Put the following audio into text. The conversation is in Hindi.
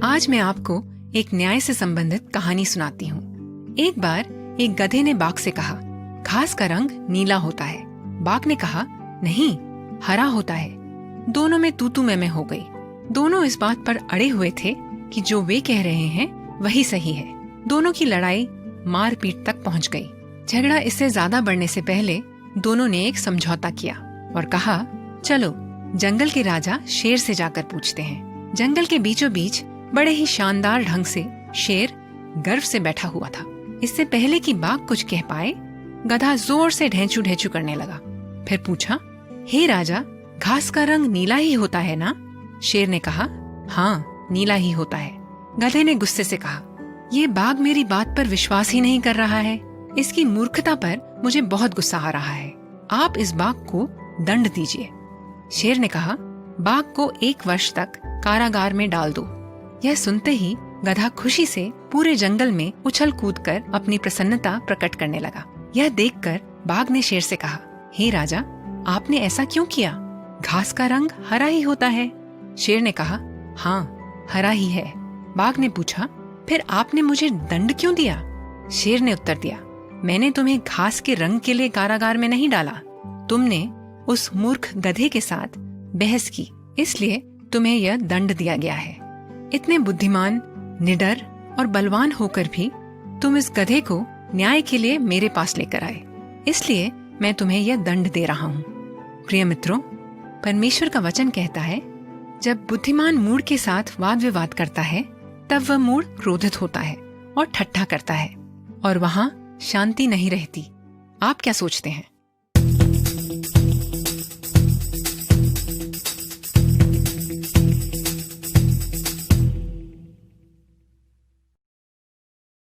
आज मैं आपको एक न्याय से संबंधित कहानी सुनाती हूँ। एक बार एक गधे ने बाघ से कहा, घास का रंग नीला होता है। बाघ ने कहा, नहीं, हरा होता है। दोनों में तू मैं हो गई। दोनों इस बात पर अड़े हुए थे कि जो वे कह रहे हैं वही सही है। दोनों की लड़ाई मारपीट तक पहुंच गई। झगड़ा इससे ज्यादा बढ़ने से पहले दोनों ने एक समझौता किया और कहा, चलो जंगल के राजा शेर से जाकर पूछते हैं। जंगल के बीचों बीच बड़े ही शानदार ढंग से शेर गर्व से बैठा हुआ था। इससे पहले कि बाघ कुछ कह पाए, गधा जोर से ढेंचू ढेंचू करने लगा। फिर पूछा, हे राजा, घास का रंग नीला ही होता है ना? शेर ने कहा, हाँ, नीला ही होता है। गधे ने गुस्से से कहा, ये बाघ मेरी बात पर विश्वास ही नहीं कर रहा है। इसकी मूर्खता पर मुझे बहुत गुस्सा आ रहा है। आप इस बाघ को दंड दीजिए। शेर ने कहा, बाघ को 1 वर्ष तक कारागार में डाल दो। यह सुनते ही गधा खुशी से पूरे जंगल में उछल कूद कर अपनी प्रसन्नता प्रकट करने लगा। यह देखकर बाघ ने शेर से कहा, हे राजा, आपने ऐसा क्यों किया? घास का रंग हरा ही होता है। शेर ने कहा, हाँ, हरा ही है। बाघ ने पूछा, फिर आपने मुझे दंड क्यों दिया? शेर ने उत्तर दिया, मैंने तुम्हें घास के रंग के लिए कारागार में नहीं डाला। तुमने उस मूर्ख गधे के साथ बहस की, इसलिए तुम्हें यह दंड दिया गया है। इतने बुद्धिमान, निडर और बलवान होकर भी तुम इस गधे को न्याय के लिए मेरे पास लेकर आए, इसलिए मैं तुम्हें यह दंड दे रहा हूँ। प्रिय मित्रों, परमेश्वर का वचन कहता है, जब बुद्धिमान मूढ़ के साथ वाद विवाद करता है, तब वह मूढ़ क्रोधित होता है और ठट्ठा करता है, और वहाँ शांति नहीं रहती। आप क्या सोचते हैं?